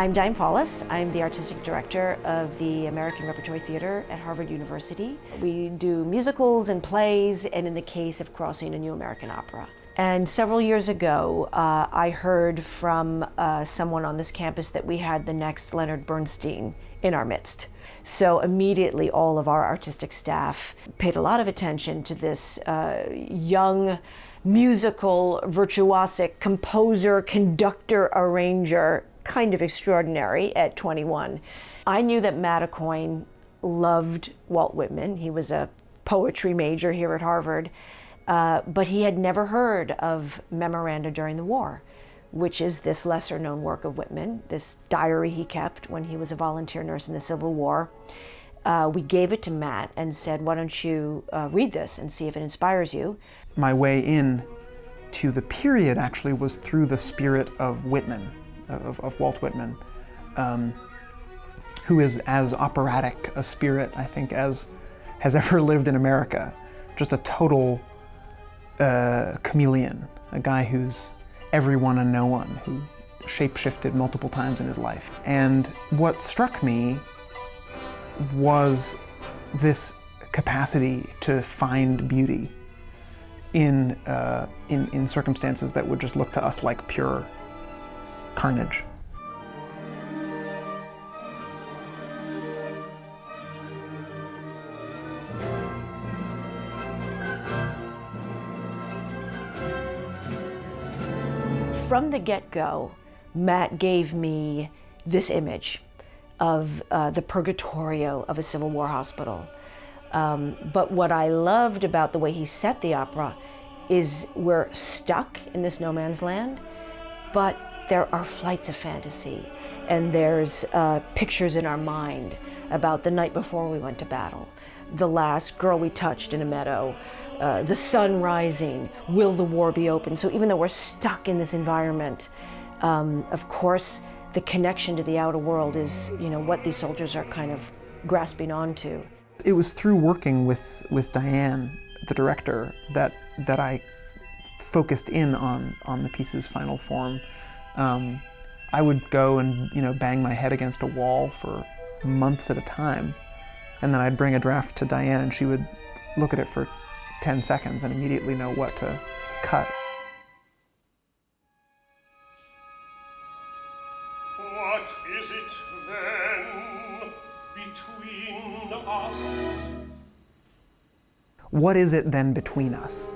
I'm Diane Paulus. I'm the artistic director of the American Repertory Theater at Harvard University. We do musicals and plays, and in the case of Crossing, a new American opera. And several years ago, I heard from someone on this campus that we had the next Leonard Bernstein in our midst. So immediately all of our artistic staff paid a lot of attention to this young musical, virtuosic composer, conductor, arranger, kind of extraordinary at 21. I knew that Matt Aucoin loved Walt Whitman. He was a poetry major here at Harvard, but he had never heard of Memoranda During the War, which is this lesser known work of Whitman, this diary he kept when he was a volunteer nurse in the Civil War. We gave it to Matt and said, why don't you read this and see if it inspires you. My way in to the period actually was through the spirit of Whitman, of Walt Whitman, who is as operatic a spirit, I think, as has ever lived in America. Just a total chameleon, a guy who's everyone and no one, who shape-shifted multiple times in his life. And what struck me was this capacity to find beauty in circumstances that would just look to us like pure carnage. From the get-go, Matt gave me this image of the purgatorio of a Civil War hospital. But what I loved about the way he set the opera is we're stuck in this no man's land, but there are flights of fantasy, and there's pictures in our mind about the night before we went to battle, the last girl we touched in a meadow, the sun rising, will the war be open? So even though we're stuck in this environment, of course, the connection to the outer world is, what these soldiers are kind of grasping onto. It was through working with Diane, the director, that I focused in on the piece's final form. I would go and bang my head against a wall for months at a time, and then I'd bring a draft to Diane, and she would look at it for 10 seconds and immediately know what to cut. What is it then between us? What is it then between us?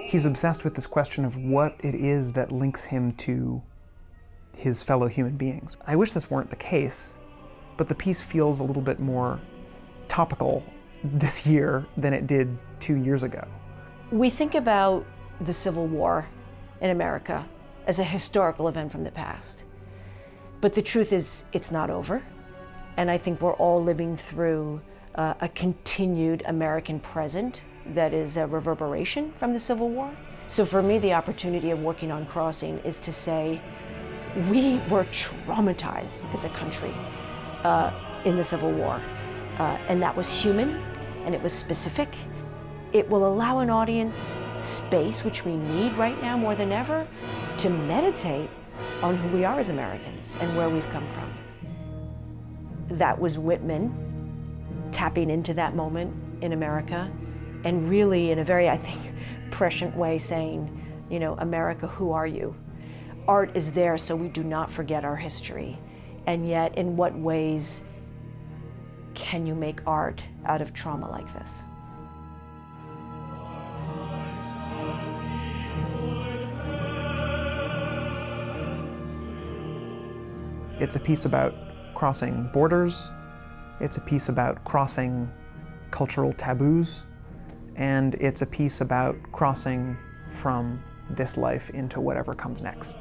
He's obsessed with this question of what it is that links him to his fellow human beings. I wish this weren't the case, but the piece feels a little bit more topical this year than it did 2 years ago. We think about the Civil War in America as a historical event from the past. But the truth is, it's not over. And I think we're all living through a continued American present that is a reverberation from the Civil War. So for me, the opportunity of working on Crossing is to say, we were traumatized as a country in the Civil War. And that was human, and it was specific. It will allow an audience space, which we need right now more than ever, to meditate on who we are as Americans and where we've come from. That was Whitman tapping into that moment in America, and really in a very, I think, prescient way saying, America, who are you? Art is there so we do not forget our history. And yet, in what ways can you make art out of trauma like this? It's a piece about crossing borders, it's a piece about crossing cultural taboos, and it's a piece about crossing from this life into whatever comes next.